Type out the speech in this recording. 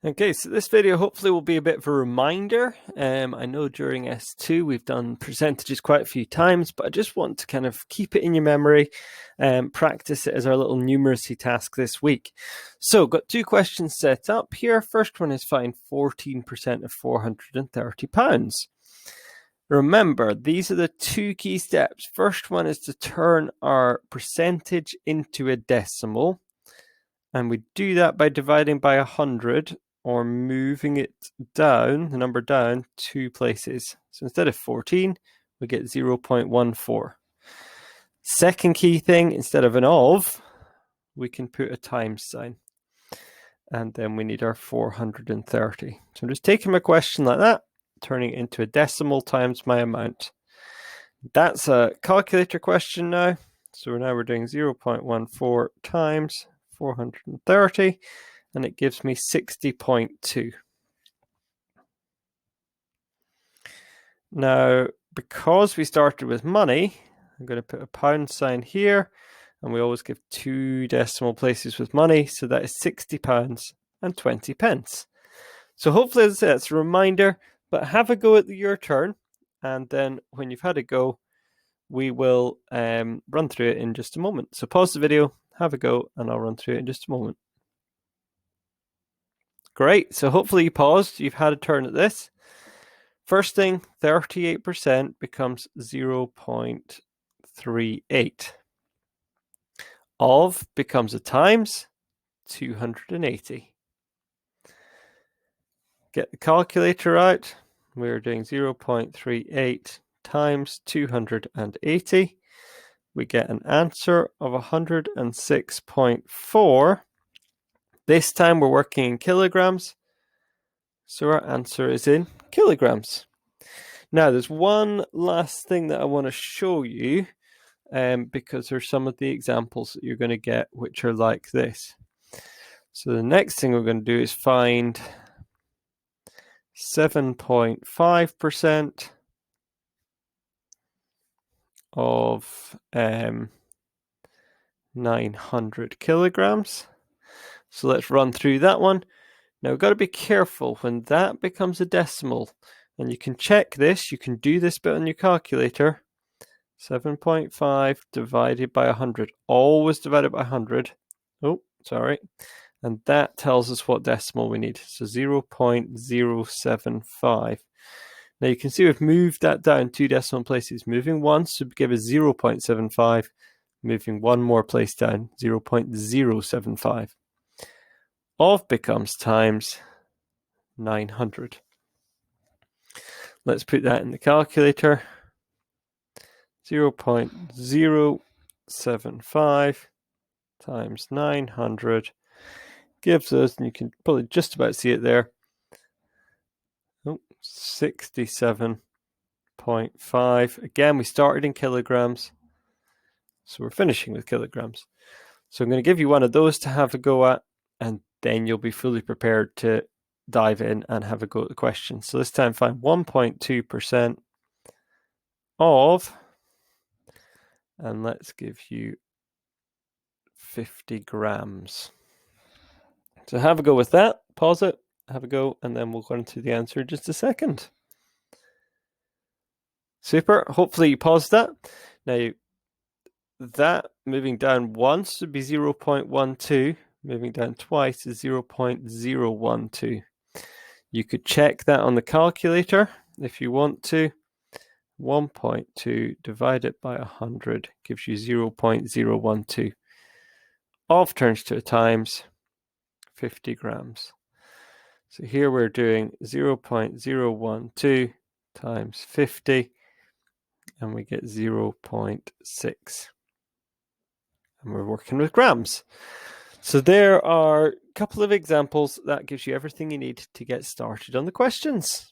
Okay, so this video hopefully will be a bit of a reminder. I know during S2 we've done percentages quite a few times, but I just want to kind of keep it in your memory and practice it as our little numeracy task this week. So got two questions set up here. First one is find 14% of £430. Remember, these are the two key steps. First one is to turn our percentage into a decimal. And we do that by dividing by 100 or moving it down, the number down, two places. So instead of 14, we get 0.14. Second key thing, instead of an of, we can put a times sign. And then we need our 430. So I'm just taking my question like that, turning it into a decimal times my amount. That's a calculator question now. So now we're doing 0.14 times 430, and it gives me 60.2. Now, because we started with money, I'm going to put a pound sign here, and we always give two decimal places with money, so that is £60 and 20 pence. So hopefully, as I said, it's a reminder, but have a go at your turn, and then when you've had a go, we will run through it in just a moment. So pause the video, have a go, and I'll run through it in just a moment. Great, so hopefully you paused, you've had a turn at this. First thing, 38% becomes 0.38. Of becomes a times, 280. Get the calculator out. We're doing 0.38 times 280. We get an answer of 106.4. This time we're working in kilograms, so our answer is in kilograms. Now, there's one last thing that I want to show you, because there's some of the examples that you're going to get which are like this. So the next thing we're going to do is find 7.5% of 900 kilograms. So let's run through that one. Now we've got to be careful when that becomes a decimal, and you can check this, you can do this bit on your calculator. 7.5 divided by 100, always divided by 100. Oh, sorry. And that tells us what decimal we need. So 0.075. Now you can see we've moved that down two decimal places. Moving once would give us 0.75. Moving one more place down, 0.075. Of becomes times 900. Let's put that in the calculator. 0.075 times 900 gives us, and you can probably just about see it there, 67.5. Again, we started in kilograms, so we're finishing with kilograms. So I'm going to give you one of those to have a go at, and then you'll be fully prepared to dive in and have a go at the question. So this time find 1.2% of, and let's give you 50 grams. So have a go with that, pause it, have a go, and then we'll go into the answer in just a second. Super, hopefully you paused that. Now, that moving down once would be 0.12, moving down twice is 0.012. You could check that on the calculator if you want to. 1.2 divided by 100 gives you 0.012. Of turns to a times, 50 grams. So here we're doing 0.012 times 50, and we get 0.6. And we're working with grams. So there are a couple of examples that gives you everything you need to get started on the questions.